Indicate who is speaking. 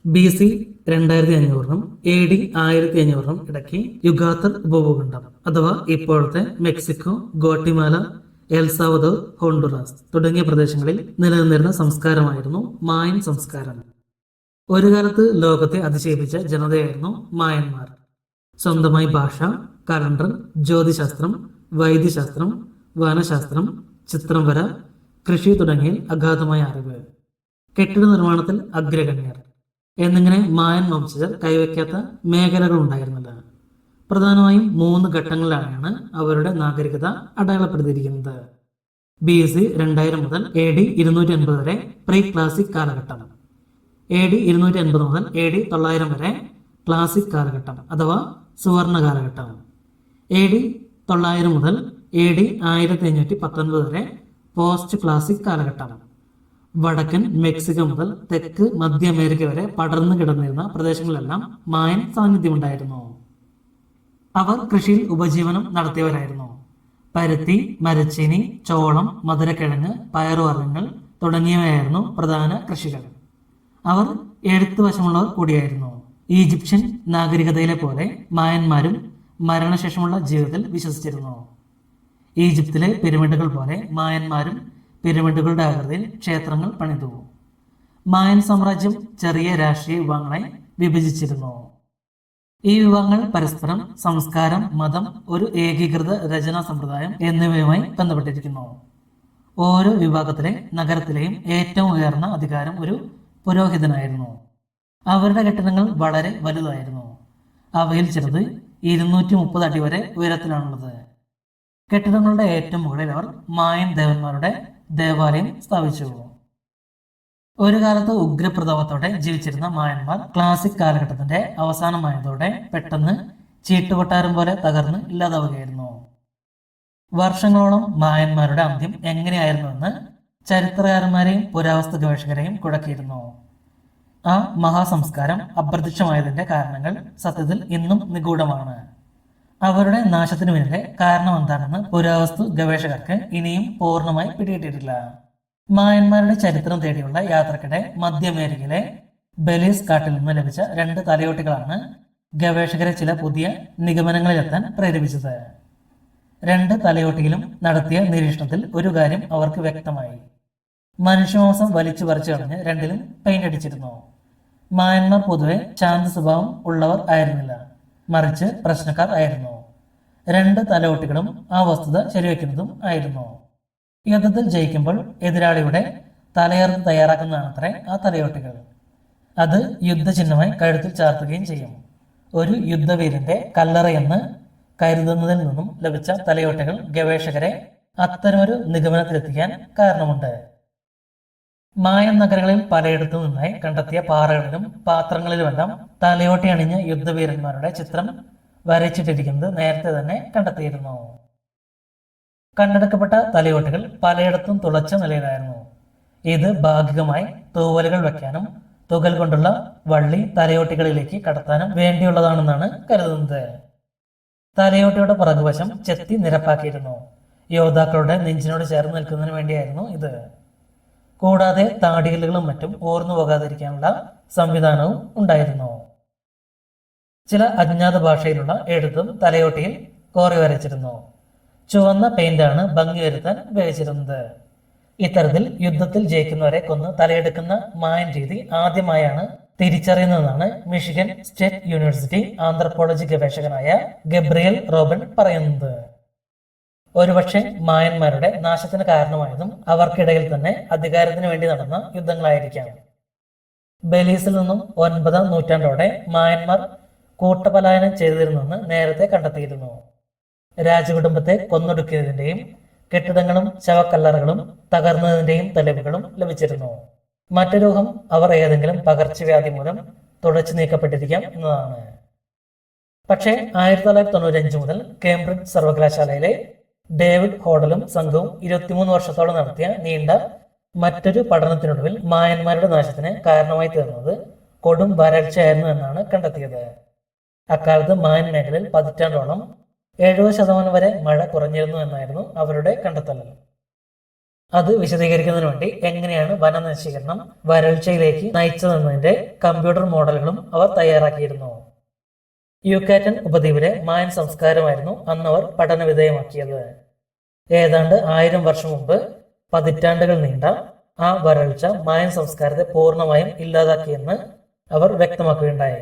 Speaker 1: BC 2500-നും AD 1500-നും ഇടയ്ക്ക് യുഗാത്തർ ഉപഭൂഖണ്ഡം അഥവാ ഇപ്പോഴത്തെ മെക്സിക്കോ, ഗോട്ടിമാല, എൽസാവദോർ, ഹോണ്ടുറാസ് തുടങ്ങിയ പ്രദേശങ്ങളിൽ നിലനിന്നിരുന്ന സംസ്കാരമായിരുന്നു മായൻ സംസ്കാരം. ഒരു കാലത്ത് ലോകത്തെ അതിശയിപ്പിച്ച ജനതയായിരുന്നു മായന്മാർ. സ്വന്തമായി ഭാഷ, കലണ്ടർ, ജ്യോതിശാസ്ത്രം, വൈദ്യശാസ്ത്രം, വനശാസ്ത്രം, ചിത്രം വര, കൃഷി തുടങ്ങിയ അഗാധമായ അറിവ്, കെട്ടിട നിർമ്മാണത്തിൽ അഗ്രഗണ്യർ എന്നിങ്ങനെ മായൻ വംശജർ കൈവയ്ക്കാത്ത മേഖലകൾ ഉണ്ടായിരുന്നില്ല. പ്രധാനമായും 3 ഘട്ടങ്ങളിലാണ് അവരുടെ നാഗരികത അടയാളപ്പെടുത്തിയിരിക്കുന്നത്. BC 2000 മുതൽ AD 250 വരെ പ്രീ ക്ലാസിക് കാലഘട്ടം, AD 250 മുതൽ AD 900 വരെ ക്ലാസിക് കാലഘട്ടം അഥവാ സുവർണ കാലഘട്ടം, AD 900 മുതൽ AD 1519 വരെ പോസ്റ്റ് ക്ലാസിക് കാലഘട്ടം. വടക്കൻ മെക്സിക്കോ മുതൽ തെക്ക് മധ്യ അമേരിക്ക വരെ പടർന്നു കിടന്നിരുന്ന പ്രദേശങ്ങളിലെല്ലാം മായൻ സാന്നിധ്യമുണ്ടായിരുന്നു. അവർ കൃഷിയിൽ ഉപജീവനം നടത്തിയവരായിരുന്നു. പരുത്തി, മരച്ചീനി, ചോളം, മധുരക്കിഴങ്ങ്, പയറുവർഗ്ഗങ്ങൾ തുടങ്ങിയവയായിരുന്നു പ്രധാന കൃഷികൾ. അവർ എഴുത്തുവശമുള്ളവർ കൂടിയായിരുന്നു. ഈജിപ്ഷ്യൻ നാഗരികതയിലെ പോലെ മായന്മാരും മരണശേഷമുള്ള ജീവിതത്തിൽ വിശ്വസിച്ചിരുന്നു. ഈജിപ്തിലെ പിരമിഡുകൾ പോലെ മായന്മാരും പിരമിഡുകളുടെ ആകൃതിയിൽ ക്ഷേത്രങ്ങൾ പണിതു. മായൻ സാമ്രാജ്യം ചെറിയ രാഷ്ട്രീയ വിഭാഗങ്ങളായി വിഭജിച്ചിരുന്നു. ഈ വിഭാഗങ്ങൾ പരസ്പരം സംസ്കാരം, മതം, ഒരു ഏകീകൃത രചനാ സമ്പ്രദായം എന്നിവയുമായി ബന്ധപ്പെട്ടിരിക്കുന്നു. ഓരോ വിഭാഗത്തിലെ നഗരത്തിലെയും ഏറ്റവും ഉയർന്ന അധികാരം ഒരു പുരോഹിതനായിരുന്നു. അവരുടെ കെട്ടിടങ്ങൾ വളരെ വലുതായിരുന്നു. അവയിൽ ചിലത് 230 അടി വരെ ഉയരത്തിലാണുള്ളത്. കെട്ടിടങ്ങളുടെ ഏറ്റവും മുകളിൽ അവർ മായൻ ദേവന്മാരുടെ ദേവാലയം സ്ഥാപിച്ചു. ഒരു കാലത്ത് ഉഗ്രപ്രതാപത്തോടെ ജീവിച്ചിരുന്ന മായന്മാർ ക്ലാസിക് കാലഘട്ടത്തിന്റെ അവസാനമായതോടെ പെട്ടെന്ന് ചീട്ടുകൊട്ടാരം പോലെ തകർന്ന് ഇല്ലാതാവുകയായിരുന്നു. വർഷങ്ങളോളം മായന്മാരുടെ അന്ത്യം എങ്ങനെയായിരുന്നുവെന്ന് ചരിത്രകാരന്മാരെയും പുരാവസ്തു ഗവേഷകരെയും കുഴക്കിയിരുന്നു. ആ മഹാസംസ്കാരം അപ്രത്യക്ഷമായതിന്റെ കാരണങ്ങൾ സത്യത്തിൽ ഇന്നും നിഗൂഢമാണ്. അവരുടെ നാശത്തിനു പിന്നിലെ കാരണം എന്താണെന്ന് പുരാവസ്തു ഗവേഷകർക്ക് ഇനിയും പൂർണ്ണമായി പിടികിട്ടിയിട്ടില്ല. മായന്മാരുടെ ചരിത്രം തേടിയുള്ള യാത്രക്കിടെ മധ്യ അമേരിക്കയിലെ ബെലീസ് കാട്ടിൽ നിന്ന് ലഭിച്ച 2 തലയോട്ടികളാണ് ഗവേഷകരെ ചില പുതിയ നിഗമനങ്ങളിലെത്താൻ പ്രേരിപ്പിച്ചത്. 2 തലയോട്ടിയിലും നടത്തിയ നിരീക്ഷണത്തിൽ ഒരു കാര്യം അവർക്ക് വ്യക്തമായി. മനുഷ്യമാംസം വലിച്ചു പറിച്ചു കളഞ്ഞ് 2ലും പെയിന്റ് അടിച്ചിരുന്നു. മായന്മാർ പൊതുവെ ശാന്ത സ്വഭാവം ഉള്ളവർ ആയിരുന്നില്ല, മറിച്ച് പ്രശ്നക്കാർ ആയിരുന്നു. 2 തലയോട്ടികളും ആ വസ്തുത ശരിവെക്കുന്നതും ആയിരുന്നു. യുദ്ധത്തിൽ ജയിക്കുമ്പോൾ എതിരാളിയുടെ തലയറുത്ത് തയ്യാറാക്കുന്നതാണത്രേ ആ തലയോട്ടികൾ. അത് യുദ്ധചിഹ്നമായി കഴുത്തിൽ ചാർത്തുകയും ചെയ്യും. ഒരു യുദ്ധവീരന്റെ കല്ലറയെന്ന് കരുതുന്നതിൽ നിന്നും ലഭിച്ച തലയോട്ടികൾ ഗവേഷകരെ അത്തരമൊരു നിഗമനത്തിലെത്തിക്കാൻ കാരണമുണ്ട്. മായൻ നഗരങ്ങളിൽ പലയിടത്തു നിന്നായി കണ്ടെത്തിയ പാറകളിലും പാത്രങ്ങളിലുമെല്ലാം തലയോട്ടി അണിഞ്ഞ യുദ്ധവീരന്മാരുടെ ചിത്രം വരച്ചിട്ടിരിക്കുന്നത് നേരത്തെ തന്നെ കണ്ടെത്തിയിരുന്നു. കണ്ടെടുക്കപ്പെട്ട തലയോട്ടികൾ പലയിടത്തും തുളച്ച നിലയിലായിരുന്നു. ഇത് ഭാഗികമായി തൂവലുകൾ വെക്കാനും തുകൽ കൊണ്ടുള്ള വള്ളി തലയോട്ടികളിലേക്ക് കടത്താനും വേണ്ടിയുള്ളതാണെന്നാണ് കരുതുന്നത്. തലയോട്ടിയുടെ പുറകുവശം ചെത്തി നിരപ്പാക്കിയിരുന്നു. യോദ്ധാക്കളുടെ നെഞ്ചിനോട് ചേർന്ന് നിൽക്കുന്നതിന് വേണ്ടിയായിരുന്നു ഇത്. കൂടാതെ താടികലുകളും മറ്റും ഓർന്നു പോകാതിരിക്കാനുള്ള സംവിധാനവും ഉണ്ടായിരുന്നു. ചില അജ്ഞാത ഭാഷയിലുള്ള എഴുത്തും തലയോട്ടിയിൽ കോറി വരച്ചിരുന്നു. ചുവന്ന പെയിന്റാണ് ഭംഗി വരുത്താൻ ഉപയോഗിച്ചിരുന്നത്. ഇത്തരത്തിൽ യുദ്ധത്തിൽ ജയിക്കുന്നവരെ കൊന്ന് തലയെടുക്കുന്ന മായൻ രീതി ആദ്യമായാണ് തിരിച്ചറിയുന്നതെന്നാണ് മിഷിഗൻ സ്റ്റേറ്റ് യൂണിവേഴ്സിറ്റി ആന്ത്രപ്പോളജി ഗവേഷകനായ ഗബ്രിയൽ റോബൻ പറയുന്നത്. ഒരുപക്ഷെ മായന്മാരുടെ നാശത്തിന് കാരണമായതും അവർക്കിടയിൽ തന്നെ അധികാരത്തിന് വേണ്ടി നടന്ന യുദ്ധങ്ങളായിരിക്കാം. ബെലീസിൽ നിന്നും 9ാം നൂറ്റാണ്ടോടെ മായന്മാർ കൂട്ടപലായനം ചെയ്തിരുന്നെന്ന് നേരത്തെ കണ്ടെത്തിയിരുന്നു. രാജകുടുംബത്തെ കൊന്നൊടുക്കിയതിന്റെയും കെട്ടിടങ്ങളും ശവക്കല്ലറകളും തകർന്നതിന്റെയും തെളിവുകളും ലഭിച്ചിരുന്നു. മറ്റൊരു ഊഹം അവർ ഏതെങ്കിലും പകർച്ചവ്യാധി മൂലം തുടച്ചു നീക്കപ്പെട്ടിരിക്കാം എന്നതാണ്. പക്ഷേ 1995 മുതൽ കേംബ്രിഡ്ജ് സർവകലാശാലയിലെ ഡേവിഡ് ഹോഡലും സംഘവും 23 വർഷത്തോളം നടത്തിയ നീണ്ട മറ്റൊരു പഠനത്തിനൊടുവിൽ മായന്മാരുടെ നാശത്തിന് കാരണമായി തീർന്നത് കൊടും വരൾച്ചയായിരുന്നു എന്നാണ് കണ്ടെത്തിയത്. അക്കാലത്ത് മായൻ മേഖലയിൽ പതിറ്റാണ്ടോളം 70% വരെ മഴ കുറഞ്ഞിരുന്നു എന്നായിരുന്നു അവരുടെ കണ്ടെത്തൽ. അത് വിശദീകരിക്കുന്നതിന് വേണ്ടി എങ്ങനെയാണ് വനനശീകരണം വരൾച്ചയിലേക്ക് നയിച്ചതെന്നതിന്റെ കമ്പ്യൂട്ടർ മോഡലുകളും അവർ തയ്യാറാക്കിയിരുന്നു. യുകാറ്റൻ ഉപദ്വീപിലെ മായൻ സംസ്കാരമായിരുന്നു അന്നവർ പഠന വിധേയമാക്കിയത്. ഏതാണ്ട് 1000 വർഷം മുമ്പ് പതിറ്റാണ്ടുകൾ നീണ്ട ആ വരൾച്ച മായൻ സംസ്കാരത്തെ പൂർണ്ണമായും ഇല്ലാതാക്കിയെന്ന് അവർ വ്യക്തമാക്കുകയുണ്ടായി.